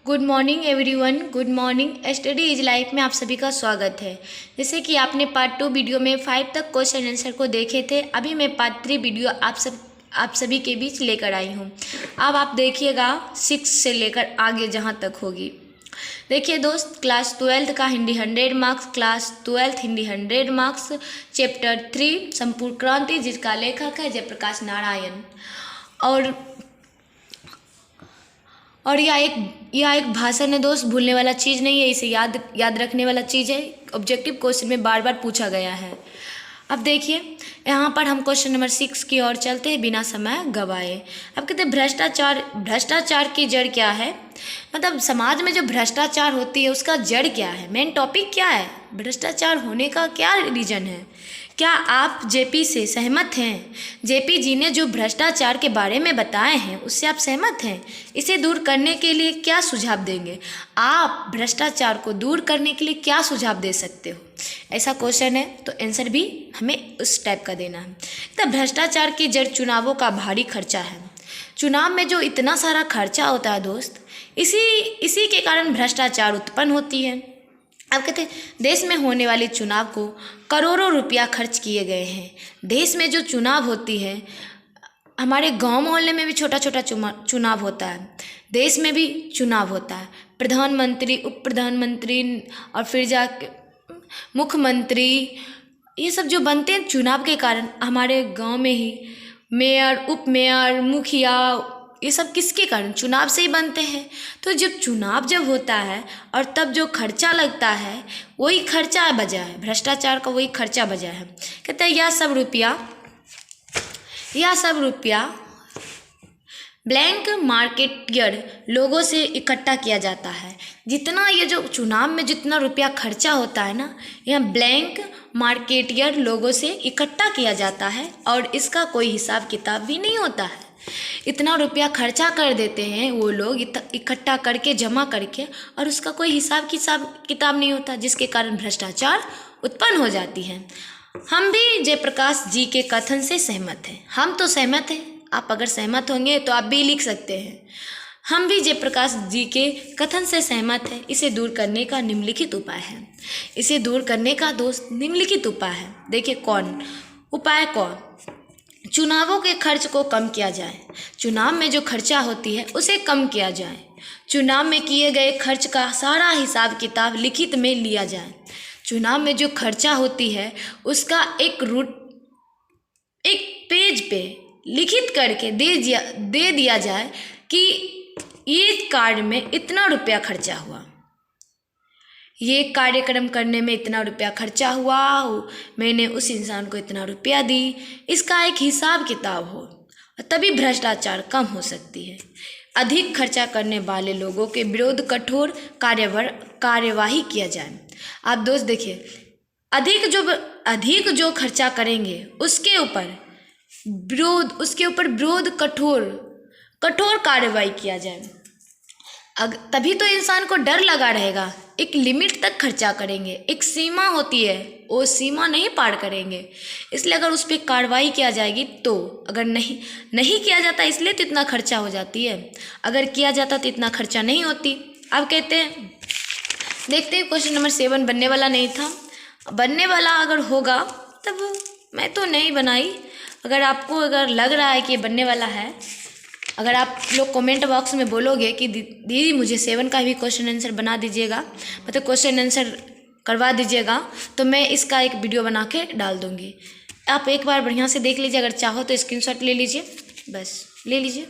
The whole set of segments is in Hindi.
Good morning everyone. Good morning. Study is life में आप सभी का स्वागत है। जैसे कि आपने पार्ट 2 वीडियो में 5 तक क्वेश्चन आंसर को देखे थे, अभी मैं पार्ट 3 वीडियो आप सभी के बीच लेकर आई हूँ। अब आप देखिएगा 6 से लेकर आगे जहाँ तक होगी। देखिए दोस्त, क्लास 12 का Hindi 100 marks, class 12 Hindi 100 marks, chapter 3 संपूर्ण क्रांति, जिसका लेखक है जयप्रकाश नारायण। और यह एक भाषण है दोस्त, भूलने वाला चीज़ नहीं है, इसे याद रखने वाला चीज़ है। ऑब्जेक्टिव क्वेश्चन में बार बार पूछा गया है। अब देखिए यहाँ पर हम क्वेश्चन नंबर 6 की ओर चलते हैं बिना समय गवाए। अब कहते हैं भ्रष्टाचार की जड़ क्या है। मतलब समाज में जो भ्रष्टाचार होती है उसका जड़ क्या है, मेन टॉपिक क्या है, भ्रष्टाचार होने का क्या रीज़न है। क्या आप जेपी से सहमत हैं? जेपी जी ने जो भ्रष्टाचार के बारे में बताए हैं उससे आप सहमत हैं? इसे दूर करने के लिए क्या सुझाव देंगे? आप भ्रष्टाचार को दूर करने के लिए क्या सुझाव दे सकते हो? ऐसा क्वेश्चन है तो आंसर भी हमें उस टाइप का देना है। तो भ्रष्टाचार की जड़ चुनावों का भारी खर्चा है। चुनाव में जो इतना सारा खर्चा होता है दोस्त, इसी के कारण भ्रष्टाचार उत्पन्न होती है। अब कहते हैं देश में होने वाले चुनाव को करोड़ों रुपया खर्च किए गए हैं। देश में जो चुनाव होती है, हमारे गांव मोहल्ले में भी छोटा छोटा चुनाव होता है, देश में भी चुनाव होता है। प्रधानमंत्री, उप प्रधानमंत्री और फिर जाके मुख्यमंत्री, ये सब जो बनते हैं चुनाव के कारण। हमारे गांव में ही मेयर, उप मेयर, मुखिया, ये सब किसके कारण? चुनाव से ही बनते हैं। तो जब चुनाव होता है और तब जो खर्चा लगता है वही खर्चा बचा है, भ्रष्टाचार का वही खर्चा बचा है। कहते हैं यह सब रुपया ब्लैंक मार्केटियर लोगों से इकट्ठा किया जाता है। जितना ये जो चुनाव में जितना रुपया खर्चा होता है ना, यह ब्लैंक मार्केटियर लोगों से इकट्ठा किया जाता है और इसका कोई हिसाब किताब भी नहीं होता है। इतना रुपया खर्चा कर देते हैं वो लोग इकट्ठा करके, जमा करके, और उसका कोई हिसाब किताब नहीं होता, जिसके कारण भ्रष्टाचार उत्पन्न हो जाती है। हम भी जयप्रकाश जी के कथन से सहमत हैं। हम तो सहमत हैं, आप अगर सहमत होंगे तो आप भी लिख सकते हैं। हम भी जयप्रकाश जी के कथन से सहमत हैं। इसे दूर करने का निम्नलिखित उपाय है। इसे दूर करने का दोस्त निम्नलिखित उपाय है। देखिए कौन चुनावों के खर्च को कम किया जाए। चुनाव में जो खर्चा होती है उसे कम किया जाए। चुनाव में किए गए खर्च का सारा हिसाब किताब लिखित में लिया जाए। चुनाव में जो खर्चा होती है उसका एक पेज पे लिखित करके दे दिया जाए कि ये कार्य में इतना रुपया खर्चा हुआ, ये कार्यक्रम करने में इतना रुपया खर्चा हुआ, मैंने उस इंसान को इतना रुपया दी। इसका एक हिसाब किताब हो, तभी भ्रष्टाचार कम हो सकती है। अधिक खर्चा करने वाले लोगों के विरुद्ध कठोर कार्यवाही किया जाए। आप दोस्त देखिए, अधिक जो खर्चा करेंगे उसके ऊपर विरोध कठोर कार्रवाई किया जाए। तभी तो इंसान को डर लगा रहेगा। एक लिमिट तक खर्चा करेंगे, एक सीमा होती है, वो सीमा नहीं पार करेंगे। इसलिए अगर उस पर कार्रवाई किया जाएगी तो, अगर नहीं किया जाता इसलिए तो इतना खर्चा हो जाती है, अगर किया जाता तो इतना खर्चा नहीं होती। अब कहते हैं, देखते हैं क्वेश्चन नंबर 7 बनने वाला नहीं था, बनने वाला अगर होगा तब मैं तो नहीं बनाई। अगर लग रहा है कि ये बनने वाला है, अगर आप लोग कमेंट बॉक्स में बोलोगे कि दीदी मुझे 7 का भी क्वेश्चन आंसर बना दीजिएगा, मतलब क्वेश्चन आंसर करवा दीजिएगा, तो मैं इसका एक वीडियो बना के डाल दूँगी। आप एक बार बढ़िया से देख लीजिए, अगर चाहो तो स्क्रीनशॉट ले लीजिए, बस ले लीजिए।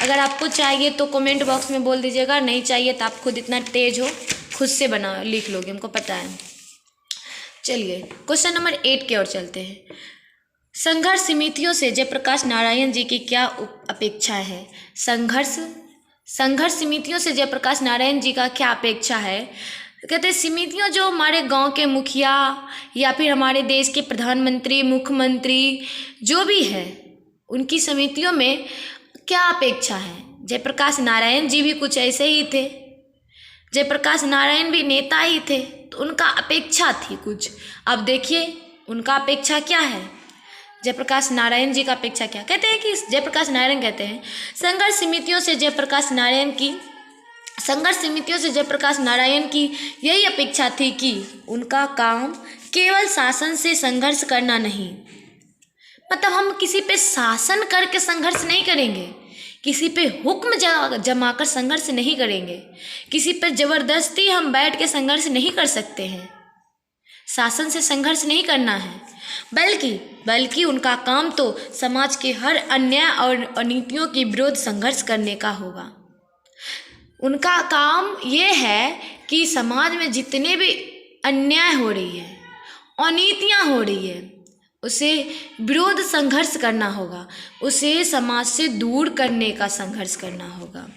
अगर आपको चाहिए तो कमेंट बॉक्स में बोल दीजिएगा, नहीं चाहिए तो आप खुद इतना तेज हो, खुद से लिख लोगे, हमको पता है। चलिए क्वेश्चन नंबर 8 की ओर चलते हैं। संघर्ष समितियों से जयप्रकाश नारायण जी की क्या अपेक्षा है? संघर्ष समितियों से जयप्रकाश नारायण जी का क्या अपेक्षा है? कहते हैं समितियाँ जो हमारे गांव के मुखिया या फिर हमारे देश के प्रधानमंत्री, मुख्यमंत्री जो भी है, उनकी समितियों में क्या अपेक्षा है? जयप्रकाश नारायण जी भी कुछ ऐसे ही थे, जयप्रकाश नारायण भी नेता ही थे, तो उनका अपेक्षा थी कुछ। अब देखिए उनका अपेक्षा क्या है। जयप्रकाश नारायण जी का अपेक्षा क्या कहते हैं कि जयप्रकाश नारायण कहते हैं संघर्ष समितियों से जयप्रकाश नारायण की यही अपेक्षा थी कि उनका काम केवल शासन से संघर्ष करना नहीं, मतलब हम किसी पे शासन करके संघर्ष नहीं करेंगे, किसी पे हुक्म जमाकर संघर्ष नहीं करेंगे, किसी पे जबरदस्ती हम बैठ के संघर्ष नहीं कर सकते हैं, शासन से संघर्ष नहीं करना है, बल्कि उनका काम तो समाज के हर अन्याय और अनीतियों के विरोध संघर्ष करने का होगा। उनका काम ये है कि समाज में जितने भी अन्याय हो रही है, अनीतियाँ हो रही है, उसे विरोध संघर्ष करना होगा, उसे समाज से दूर करने का संघर्ष करना होगा।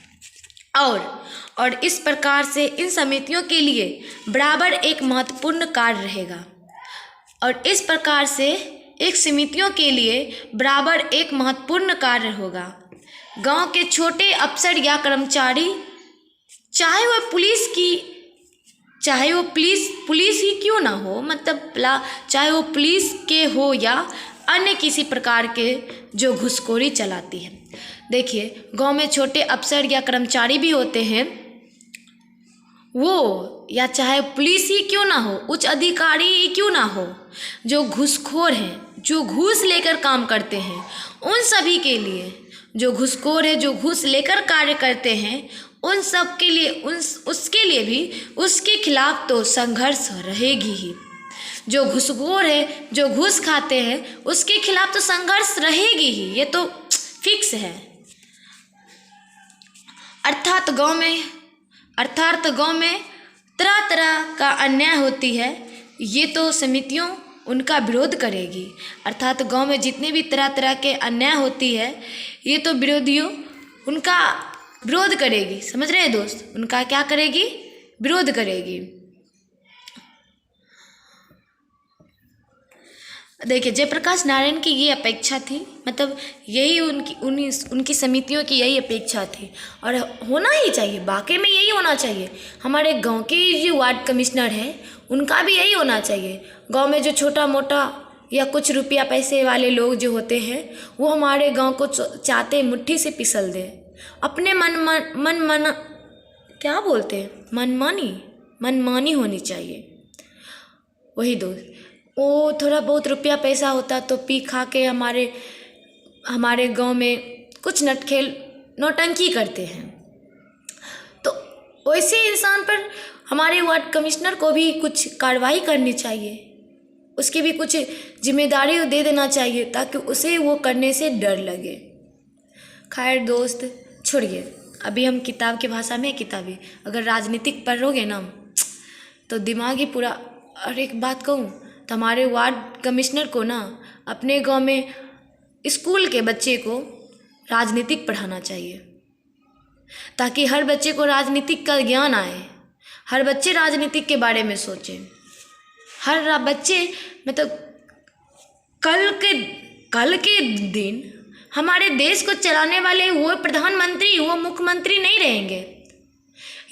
और इस प्रकार से इन समितियों के लिए बराबर एक महत्वपूर्ण कार्य रहेगा। और इस प्रकार से एक समितियों के लिए बराबर एक महत्वपूर्ण कार्य होगा। गांव के छोटे अफसर या कर्मचारी, चाहे वो पुलिस ही क्यों ना हो, मतलब चाहे वो पुलिस के हो या अन्य किसी प्रकार के जो घूसखोरी चलाती है। देखिए, गांव में छोटे अफसर या कर्मचारी भी होते हैं, वो या चाहे पुलिस ही क्यों ना हो, उच्च अधिकारी ही क्यों ना हो, जो घूसखोर हैं, जो घूस लेकर काम करते हैं, उन सभी के लिए, जो घूसखोर है, जो घूस लेकर कार्य करते हैं, उन सब के लिए उसके लिए भी उसके खिलाफ तो संघर्ष रहेगी ही। जो घूसखोर है, जो घूस खाते हैं, उसके खिलाफ तो संघर्ष रहेगी ही, ये तो फिक्स है। अर्थात गांव में तरह तरह का अन्याय होती है, ये तो समितियों उनका विरोध करेगी। अर्थात गांव में जितने भी तरह तरह के अन्याय होती है, ये तो विरोधियों उनका विरोध करेगी। समझ रहे हैं दोस्त, उनका क्या करेगी? विरोध करेगी। देखिए, जयप्रकाश नारायण की ये अपेक्षा थी, मतलब यही उनकी समितियों की यही अपेक्षा थी, और होना ही चाहिए, वाकई में यही होना चाहिए। हमारे गांव के जो वार्ड कमिश्नर हैं, उनका भी यही होना चाहिए। गांव में जो छोटा मोटा या कुछ रुपया पैसे वाले लोग जो होते हैं, वो हमारे गांव को चाहते मुट्ठी से पिसल दें, अपने मनमानी होनी चाहिए। वही दोस्त, वो थोड़ा बहुत रुपया पैसा होता तो पी खा के हमारे गांव में कुछ नटखेल नौटंकी करते हैं। तो वैसे इंसान पर हमारे वार्ड कमिश्नर को भी कुछ कार्रवाई करनी चाहिए, उसकी भी कुछ जिम्मेदारी दे देना चाहिए, ताकि उसे वो करने से डर लगे। खैर दोस्त, छोड़िए, अभी हम किताब की भाषा में किताबी, अगर राजनीतिक पढ़ोगे ना तो दिमाग ही पूरा। और एक बात कहूँ तो हमारे वार्ड कमिश्नर को ना अपने गांव में स्कूल के बच्चे को राजनीतिक पढ़ाना चाहिए, ताकि हर बच्चे को राजनीतिक का ज्ञान आए, हर बच्चे राजनीतिक के बारे में सोचें। हर बच्चे, मतलब कल के दिन हमारे देश को चलाने वाले वो प्रधानमंत्री, वो मुख्यमंत्री नहीं रहेंगे,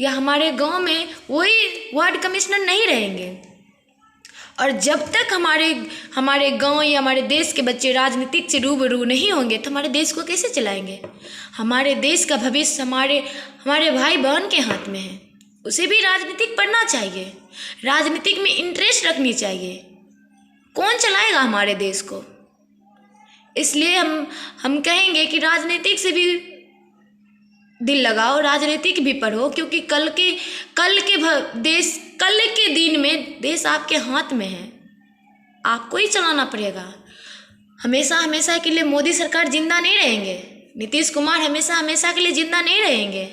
या हमारे गांव में वही वार्ड कमिश्नर नहीं रहेंगे। और जब तक हमारे गांव या हमारे देश के बच्चे राजनीतिक से रूबरू नहीं होंगे, तो हमारे देश को कैसे चलाएंगे? हमारे देश का भविष्य हमारे भाई बहन के हाथ में है। उसे भी राजनीतिक पढ़ना चाहिए, राजनीतिक में इंटरेस्ट रखनी चाहिए। कौन चलाएगा हमारे देश को? इसलिए हम कहेंगे कि राजनीतिक से भी दिल लगाओ, राजनीतिक भी पढ़ो, क्योंकि कल के दिन में देश आपके हाथ में है, आपको ही चलाना पड़ेगा। हमेशा के लिए मोदी सरकार जिंदा नहीं रहेंगे, नीतीश कुमार हमेशा के लिए जिंदा नहीं रहेंगे।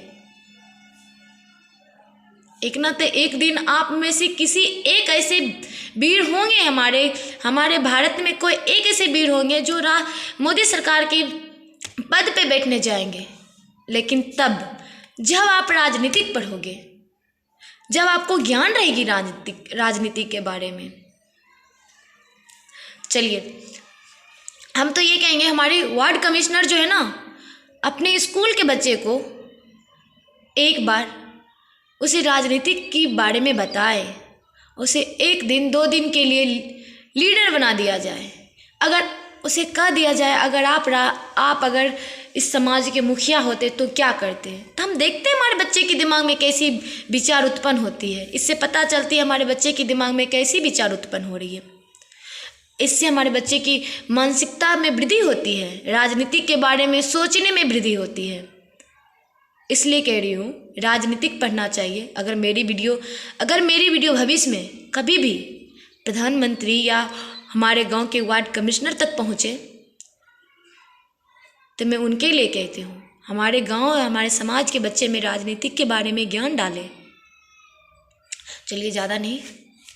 एक ना तो एक दिन आप में से किसी एक ऐसे वीर होंगे, हमारे भारत में कोई एक ऐसे वीर होंगे जो मोदी सरकार के पद पे बैठने जाएंगे। लेकिन तब जब आप राजनीतिक पढ़ोगे, जब आपको ज्ञान रहेगी राजनीति के बारे में। चलिए, हम तो ये कहेंगे हमारे वार्ड कमिश्नर जो है ना, अपने स्कूल के बच्चे को एक बार उसे राजनीतिक के बारे में बताए, उसे 1 दिन 2 दिन के लिए लीडर बना दिया जाए। अगर उसे कह दिया जाए अगर आप अगर इस समाज के मुखिया होते तो क्या करते हैं, तो हम देखते हैं हमारे बच्चे के दिमाग में कैसी विचार उत्पन्न होती है। इससे पता चलती है हमारे बच्चे के दिमाग में कैसी विचार उत्पन्न हो रही है। इससे हमारे बच्चे की मानसिकता में वृद्धि होती है, राजनीति के बारे में सोचने में वृद्धि होती है। इसलिए कह रही हूँ राजनीतिक पढ़ना चाहिए। अगर मेरी वीडियो भविष्य में कभी भी प्रधानमंत्री या हमारे गांव के वार्ड कमिश्नर तक पहुँचे तो मैं उनके लिए कहती हूँ हमारे गांव और हमारे समाज के बच्चे में राजनीतिक के बारे में ज्ञान डालें। चलिए ज़्यादा नहीं,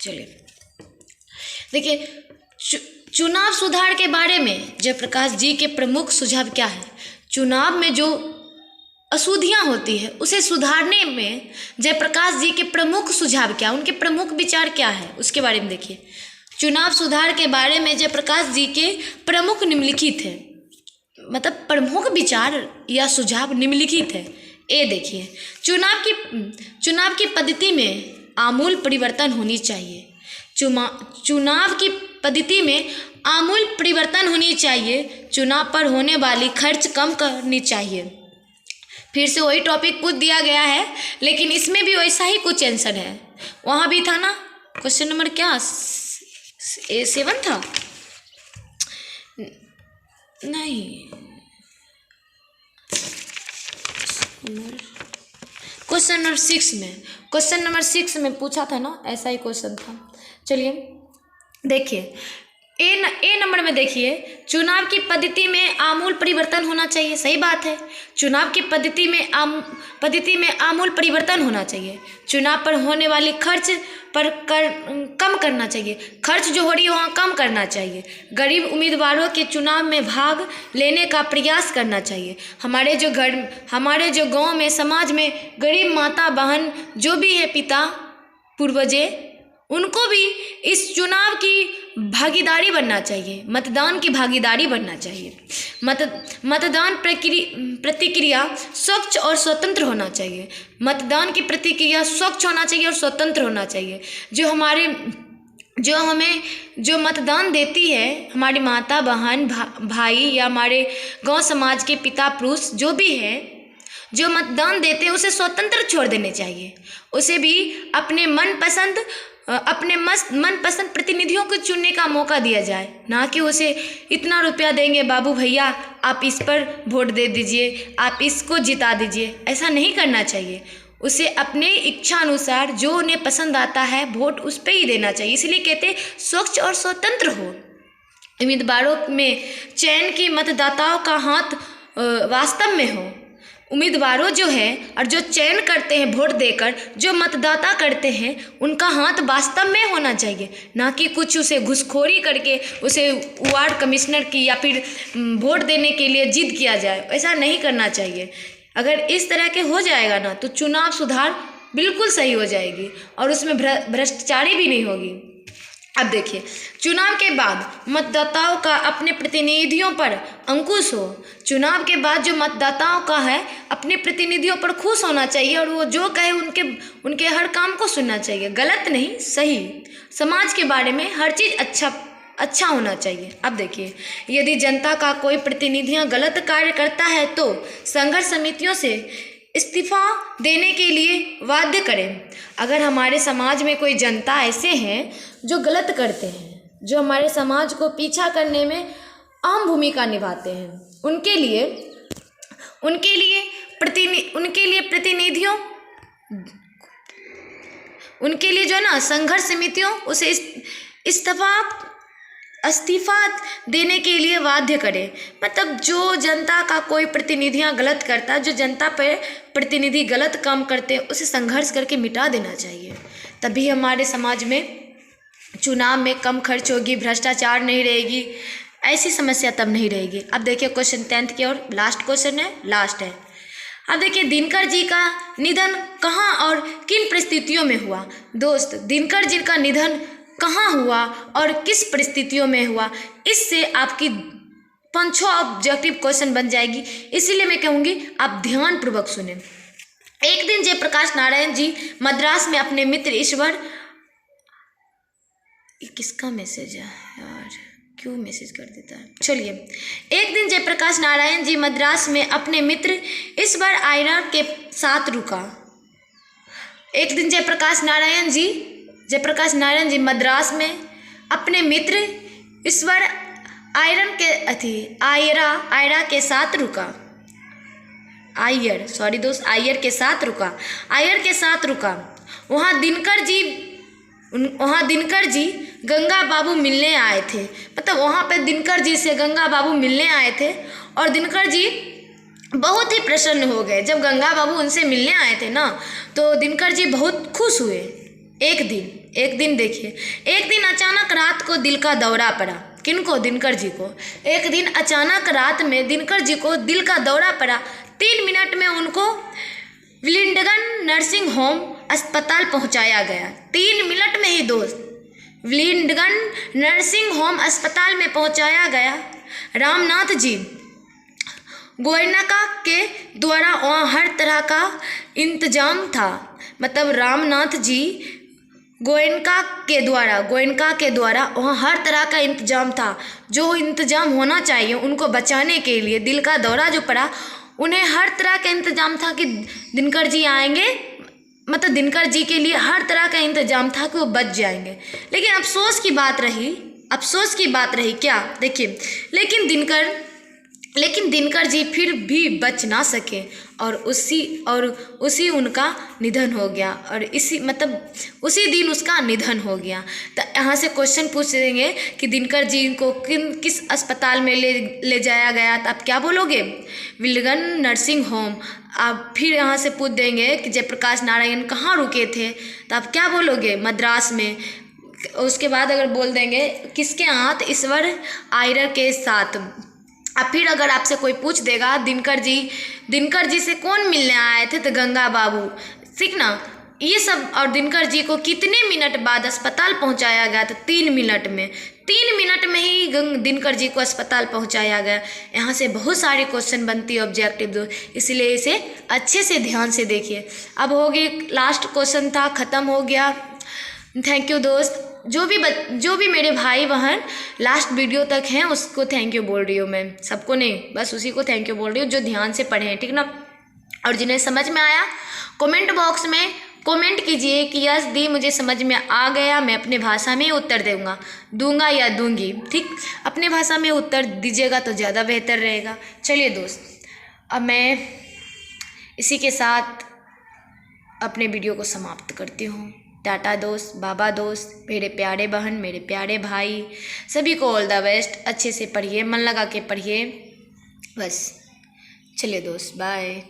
चलिए देखिए चुनाव सुधार के बारे में जयप्रकाश जी के प्रमुख सुझाव क्या है। चुनाव में जो अशुद्धियाँ होती है उसे सुधारने में जयप्रकाश जी के प्रमुख सुझाव क्या, उनके प्रमुख विचार क्या है, उसके बारे में देखिए। चुनाव सुधार के बारे में जयप्रकाश जी के प्रमुख निम्नलिखित है, मतलब प्रमुख विचार या सुझाव निम्नलिखित है। ये देखिए, चुनाव की पद्धति में आमूल परिवर्तन होनी चाहिए। चुनाव की पद्धति में आमूल परिवर्तन होनी चाहिए। चुनाव पर होने वाली खर्च कम करनी चाहिए। फिर से वही टॉपिक पूछ दिया गया है, लेकिन इसमें भी वैसा ही कुछ आंसर है। वहाँ भी था ना, क्वेश्चन नंबर क्या 7 था, नहीं क्वेश्चन नंबर 6 में पूछा था ना, ऐसा ही क्वेश्चन था। चलिए देखिए ए नंबर में देखिए, चुनाव की पद्धति में आमूल परिवर्तन होना चाहिए। सही बात है, चुनाव की पद्धति में आमूल परिवर्तन होना चाहिए। चुनाव पर होने वाली खर्च पर कम करना चाहिए। खर्च जो हो रही है वहाँ कम करना चाहिए। गरीब उम्मीदवारों के चुनाव में भाग लेने का प्रयास करना चाहिए। हमारे जो गांव में समाज में गरीब माता बहन जो भी है, पिता पूर्वजे, उनको भी इस चुनाव की भागीदारी बनना चाहिए, मतदान की भागीदारी बनना चाहिए। मतदान प्रतिक्रिया स्वच्छ और स्वतंत्र होना चाहिए। मतदान की प्रतिक्रिया स्वच्छ होना चाहिए और स्वतंत्र होना चाहिए। जो मतदान देती है, हमारी माता बहन भाई या हमारे गांव समाज के पिता पुरुष जो भी है, जो मतदान देते हैं उसे स्वतंत्र छोड़ देने चाहिए। उसे भी अपने मनपसंद प्रतिनिधियों को चुनने का मौका दिया जाए, ना कि उसे इतना रुपया देंगे बाबू भैया आप इस पर वोट दे दीजिए, आप इसको जिता दीजिए। ऐसा नहीं करना चाहिए। उसे अपने इच्छा अनुसार जो उन्हें पसंद आता है वोट उस पर ही देना चाहिए। इसलिए कहते हैं स्वच्छ और स्वतंत्र हो। उम्मीदवारों में चयन की मतदाताओं का हाथ वास्तव में हो। उम्मीदवारों जो है और जो चयन करते हैं वोट देकर, जो मतदाता करते हैं, उनका हाथ वास्तव में होना चाहिए, ना कि कुछ उसे घूसखोरी करके उसे वार्ड कमिश्नर की या फिर वोट देने के लिए जिद किया जाए। ऐसा नहीं करना चाहिए। अगर इस तरह के हो जाएगा ना तो चुनाव सुधार बिल्कुल सही हो जाएगी और उसमें भ्रष्टाचारी भी नहीं होगी। अब देखिए, चुनाव के बाद मतदाताओं का अपने प्रतिनिधियों पर अंकुश हो। चुनाव के बाद जो मतदाताओं का है अपने प्रतिनिधियों पर खुश होना चाहिए और वो जो कहे उनके हर काम को सुनना चाहिए। गलत नहीं, सही। समाज के बारे में हर चीज़ अच्छा होना चाहिए। अब देखिए, यदि जनता का कोई प्रतिनिधियां गलत कार्य करता है तो संघर्ष समितियों से इस्तीफा देने के लिए बाध्य करें। अगर हमारे समाज में कोई जनता ऐसे हैं जो गलत करते हैं, जो हमारे समाज को पीछा करने में अहम भूमिका निभाते हैं, उनके लिए जो है ना संघर्ष समितियों उसे इस्तीफा देने के लिए बाध्य करें। मतलब जो जनता का कोई प्रतिनिधियां गलत करता है, जो जनता पर प्रतिनिधि गलत काम करते हैं, उसे संघर्ष करके मिटा देना चाहिए। तभी हमारे समाज में चुनाव में कम खर्च होगी, भ्रष्टाचार नहीं रहेगी, ऐसी समस्या तब नहीं रहेगी। अब देखिए क्वेश्चन 10th की और लास्ट क्वेश्चन है, लास्ट है। अब देखिए, दिनकर जी का निधन कहाँ और किन परिस्थितियों में हुआ। दोस्त, दिनकर जी का निधन कहाँ हुआ और किस परिस्थितियों में हुआ, इससे आपकी 5 ऑब्जेक्टिव क्वेश्चन बन जाएगी। इसीलिए मैं कहूँगी आप ध्यानपूर्वक सुनें। एक दिन जयप्रकाश नारायण जी मद्रास में अपने मित्र ईश्वर, किसका मैसेज है यार, क्यों मैसेज कर देता है। चलिए, एक दिन जयप्रकाश नारायण जी मद्रास में अपने मित्र ईश्वर आयरर के साथ रुका। एक दिन जयप्रकाश नारायण जी मद्रास में अपने मित्र ईश्वर आयरा के साथ रुका। आयर के साथ रुका। वहाँ दिनकर जी गंगा बाबू मिलने आए थे। मतलब वहाँ पे दिनकर जी से गंगा बाबू मिलने आए थे और दिनकर जी बहुत ही प्रसन्न हो गए। जब गंगा बाबू उनसे मिलने आए थे ना, तो दिनकर जी बहुत खुश हुए। एक दिन देखिए, एक दिन अचानक रात को दिल का दौरा पड़ा। किनको? दिनकर जी को। एक दिन अचानक रात में दिनकर जी को दिल का दौरा पड़ा। 3 मिनट में उनको विलिंडगन नर्सिंग होम अस्पताल पहुंचाया गया। 3 मिनट में ही दोस्त, विलिंडगन नर्सिंग होम अस्पताल में पहुंचाया गया। रामनाथ जी गोयनका के द्वारा वहाँ हर तरह का इंतजाम था। मतलब रामनाथ जी गोयनका के द्वारा वहाँ हर तरह का इंतजाम था, जो इंतजाम होना चाहिए उनको बचाने के लिए। दिल का दौरा जो पड़ा, उन्हें हर तरह का इंतजाम था कि दिनकर जी आएंगे। मतलब दिनकर जी के लिए हर तरह का इंतजाम था कि वो बच जाएंगे। लेकिन अफसोस की बात रही क्या? देखिए, लेकिन दिनकर जी फिर भी बच ना सके और उसी उनका निधन हो गया। और उसी दिन उसका निधन हो गया। तो यहाँ से क्वेश्चन पूछ देंगे कि दिनकर जी को किस अस्पताल में ले जाया गया, तो आप क्या बोलोगे? विलिंडगन नर्सिंग होम। आप फिर यहाँ से पूछ देंगे कि जयप्रकाश नारायण कहाँ रुके थे, तो आप क्या बोलोगे? मद्रास में। उसके बाद अगर बोल देंगे किसके हाथ? ईश्वर आयरर के साथ। अब फिर अगर आपसे कोई पूछ देगा दिनकर जी से कौन मिलने आए थे, तो गंगा बाबू। ठीक ना, ये सब। और दिनकर जी को कितने मिनट बाद अस्पताल पहुंचाया गया? तो 3 मिनट में। 3 मिनट में ही दिनकर जी को अस्पताल पहुंचाया गया। यहाँ से बहुत सारे क्वेश्चन बनती है ऑब्जेक्टिव, इसलिए इसे अच्छे से ध्यान से देखिए। अब हो गई, लास्ट क्वेश्चन था, ख़त्म हो गया। थैंक यू दोस्त। जो भी मेरे भाई बहन लास्ट वीडियो तक हैं उसको थैंक यू बोल रही हूँ मैं। सबको नहीं, बस उसी को थैंक यू बोल रही हूँ जो ध्यान से पढ़े हैं। ठीक ना। और जिन्हें समझ में आया कमेंट बॉक्स में कमेंट कीजिए कि यस दी, मुझे समझ में आ गया। मैं अपने भाषा में उत्तर दूंगा या दूंगी। ठीक, अपने भाषा में उत्तर दीजिएगा तो ज़्यादा बेहतर रहेगा। चलिए दोस्त, अब मैं इसी के साथ अपने वीडियो को समाप्त करती हूँ। टाटा दोस्त, बाबा दोस्त, मेरे प्यारे बहन, मेरे प्यारे भाई, सभी को ऑल द बेस्ट। अच्छे से पढ़िए, मन लगा के पढ़िए बस। चलिए दोस्त, बाय।